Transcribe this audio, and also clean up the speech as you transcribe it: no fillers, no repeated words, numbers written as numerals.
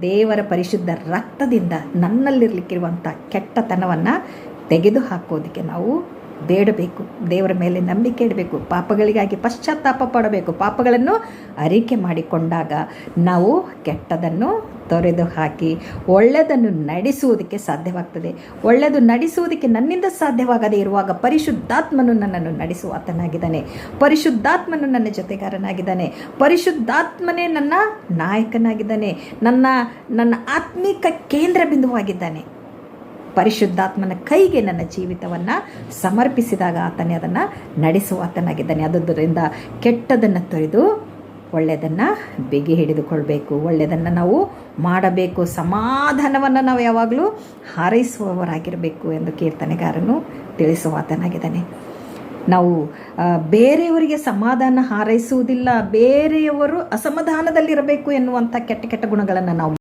ದೇವರ ಪರಿಶುದ್ಧ ರಕ್ತದಿಂದ ನನ್ನಲ್ಲಿರಲಿಕ್ಕಿರುವಂಥ ಕೆಟ್ಟತನವನ್ನು ತೆಗೆದು ಹಾಕೋದಕ್ಕೆ ನಾವು ಬೇಡಬೇಕು. ದೇವರ ಮೇಲೆ ನಂಬಿಕೆ ಇಡಬೇಕು. ಪಾಪಗಳಿಗಾಗಿ ಪಶ್ಚಾತ್ತಾಪ ಪಡಬೇಕು. ಪಾಪಗಳನ್ನು ಅರಿಕೆ ಮಾಡಿಕೊಂಡಾಗ ನಾವು ಕೆಟ್ಟದನ್ನು ತೊರೆದು ಹಾಕಿ ಒಳ್ಳೆಯದನ್ನು ನಡೆಸುವುದಕ್ಕೆ ಸಾಧ್ಯವಾಗ್ತದೆ. ಒಳ್ಳೆಯದು ನಡೆಸುವುದಕ್ಕೆ ನನ್ನಿಂದ ಸಾಧ್ಯವಾಗದೇ ಇರುವಾಗ ಪರಿಶುದ್ಧಾತ್ಮನು ನನ್ನನ್ನು ನಡೆಸುವ ಆತನಾಗಿದ್ದಾನೆ. ಪರಿಶುದ್ಧಾತ್ಮನು ನನ್ನ ಜೊತೆಗಾರನಾಗಿದ್ದಾನೆ. ಪರಿಶುದ್ಧಾತ್ಮನೇ ನನ್ನ ನಾಯಕನಾಗಿದ್ದಾನೆ. ನನ್ನ ಆತ್ಮಿಕ ಕೇಂದ್ರ ಬಿಂದುವಾಗಿದ್ದಾನೆ. ಪರಿಶುದ್ಧಾತ್ಮನ ಕೈಗೆ ನನ್ನ ಜೀವಿತವನ್ನು ಸಮರ್ಪಿಸಿದಾಗ ಆತನೇ ಅದನ್ನು ನಡೆಸುವ ಆತನಾಗಿದ್ದಾನೆ. ಆದ್ದರಿಂದ ಕೆಟ್ಟದನ್ನು ತೊರೆದು ಒಳ್ಳೆಯದನ್ನು ಬಿಗಿ ಹಿಡಿದುಕೊಳ್ಬೇಕು. ಒಳ್ಳೆಯದನ್ನು ನಾವು ಮಾಡಬೇಕು. ಸಮಾಧಾನವನ್ನು ನಾವು ಯಾವಾಗಲೂ ಹಾರೈಸುವವರಾಗಿರಬೇಕು ಎಂದು ಕೀರ್ತನೆಗಾರನು ತಿಳಿಸುವ ಆತನಾಗಿದ್ದಾನೆ. ನಾವು ಬೇರೆಯವರಿಗೆ ಸಮಾಧಾನ ಹಾರೈಸುವುದಿಲ್ಲ, ಬೇರೆಯವರು ಅಸಮಾಧಾನದಲ್ಲಿರಬೇಕು ಎನ್ನುವಂಥ ಕೆಟ್ಟ ಗುಣಗಳನ್ನು ನಾವು